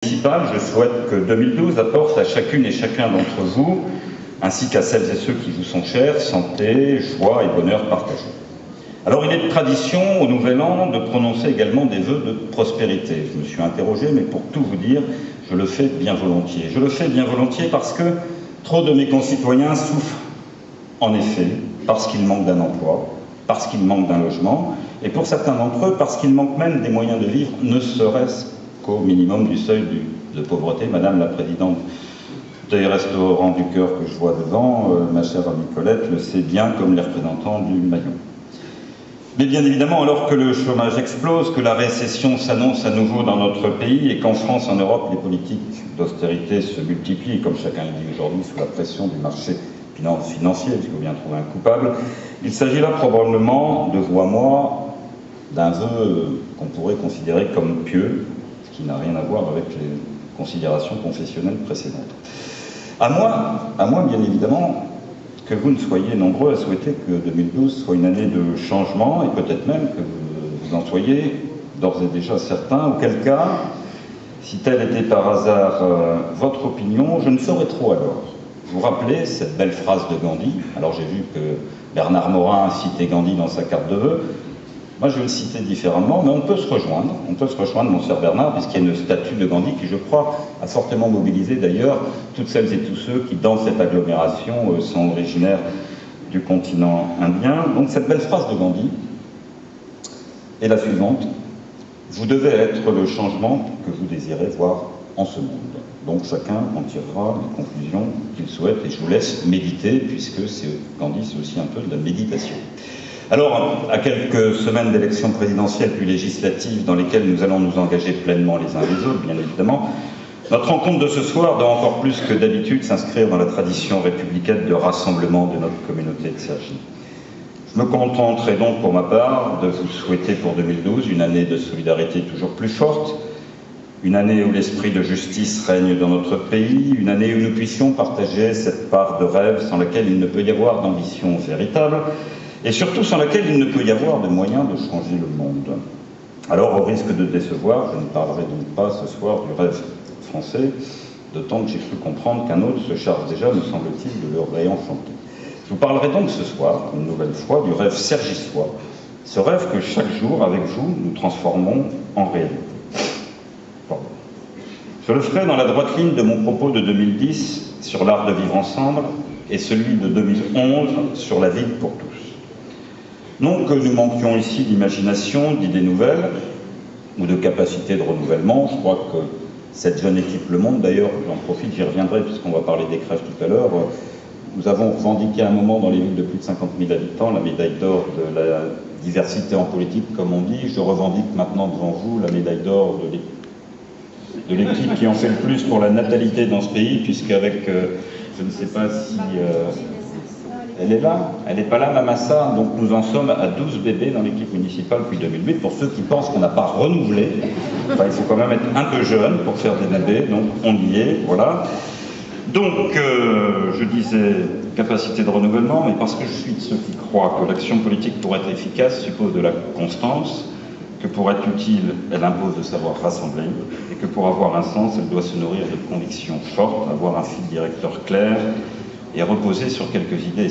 Je souhaite que 2012 apporte à chacune et chacun d'entre vous, ainsi qu'à celles et ceux qui vous sont chers, santé, joie et bonheur partagés. Alors il est de tradition au Nouvel An de prononcer également des vœux de prospérité. Je me suis interrogé, mais pour tout vous dire, je le fais bien volontiers. Je le fais bien volontiers parce que trop de mes concitoyens souffrent, en effet, parce qu'ils manquent d'un emploi, parce qu'ils manquent d'un logement, et pour certains d'entre eux, parce qu'ils manquent même des moyens de vivre, ne serait-ce qu'au minimum du seuil de pauvreté. Madame la présidente des Restaurants du Cœur que je vois devant, ma chère amie Colette, le sait bien comme les représentants du maillon. Mais bien évidemment, alors que le chômage explose, que la récession s'annonce à nouveau dans notre pays et qu'en France, en Europe, les politiques d'austérité se multiplient, comme chacun le dit aujourd'hui, sous la pression du marché financier, puisqu'il faut bien trouver un coupable, il s'agit là probablement, de vous à moi, d'un vœu qu'on pourrait considérer comme pieux, ce qui n'a rien à voir avec les considérations confessionnelles précédentes. À moi, bien évidemment, que vous ne soyez nombreux à souhaiter que 2012 soit une année de changement, et peut-être même que vous en soyez d'ores et déjà certains, auquel cas, si telle était par hasard votre opinion, je ne saurais trop alors vous rappeler cette belle phrase de Gandhi. Alors j'ai vu que Bernard Morin citait Gandhi dans sa carte de vœux. Moi, je vais le citer différemment, mais on peut se rejoindre, mon cher Bernard, puisqu'il y a une statue de Gandhi qui, je crois, a fortement mobilisé d'ailleurs toutes celles et tous ceux qui, dans cette agglomération, sont originaires du continent indien. Donc cette belle phrase de Gandhi est la suivante: vous devez être le changement que vous désirez voir en ce monde. Donc chacun en tirera les conclusions qu'il souhaite, et je vous laisse méditer, puisque Gandhi, c'est aussi un peu de la méditation. Alors, à quelques semaines d'élections présidentielles puis législatives dans lesquelles nous allons nous engager pleinement les uns les autres, bien évidemment, notre rencontre de ce soir doit encore plus que d'habitude s'inscrire dans la tradition républicaine de rassemblement de notre communauté de Cergy. Je me contenterai donc pour ma part de vous souhaiter pour 2012 une année de solidarité toujours plus forte, une année où l'esprit de justice règne dans notre pays, une année où nous puissions partager cette part de rêve sans laquelle il ne peut y avoir d'ambition véritable, et surtout sans laquelle il ne peut y avoir de moyen de changer le monde. Alors, au risque de décevoir, je ne parlerai donc pas ce soir du rêve français, d'autant que j'ai cru comprendre qu'un autre se charge déjà, me semble-t-il, de le réenchanter. Je vous parlerai donc ce soir, une nouvelle fois, du rêve cergissois, ce rêve que chaque jour, avec vous, nous transformons en réalité. Pardon. Je le ferai dans la droite ligne de mon propos de 2010 sur l'art de vivre ensemble et celui de 2011 sur la vie pour tous. Non que nous manquions ici d'imagination, d'idées nouvelles ou de capacité de renouvellement. Je crois que cette jeune équipe Le Monde, d'ailleurs, j'en profite, j'y reviendrai puisqu'on va parler des crèches tout à l'heure, nous avons revendiqué à un moment dans les villes de plus de 50 000 habitants la médaille d'or de la diversité en politique, comme on dit. Je revendique maintenant devant vous la médaille d'or de l'équipe qui en fait le plus pour la natalité dans ce pays, puisqu'avec, je ne sais pas si... elle est là, elle n'est pas là, Mamassa, donc nous en sommes à 12 bébés dans l'équipe municipale depuis 2008. Pour ceux qui pensent qu'on n'a pas renouvelé, enfin, il faut quand même être un peu jeune pour faire des bébés, donc on y est, voilà. Donc, je disais capacité de renouvellement, mais parce que je suis de ceux qui croient que l'action politique, pour être efficace, suppose de la constance, que pour être utile, elle impose de savoir rassembler, et que pour avoir un sens, elle doit se nourrir de convictions fortes, avoir un fil directeur clair et reposer sur quelques idées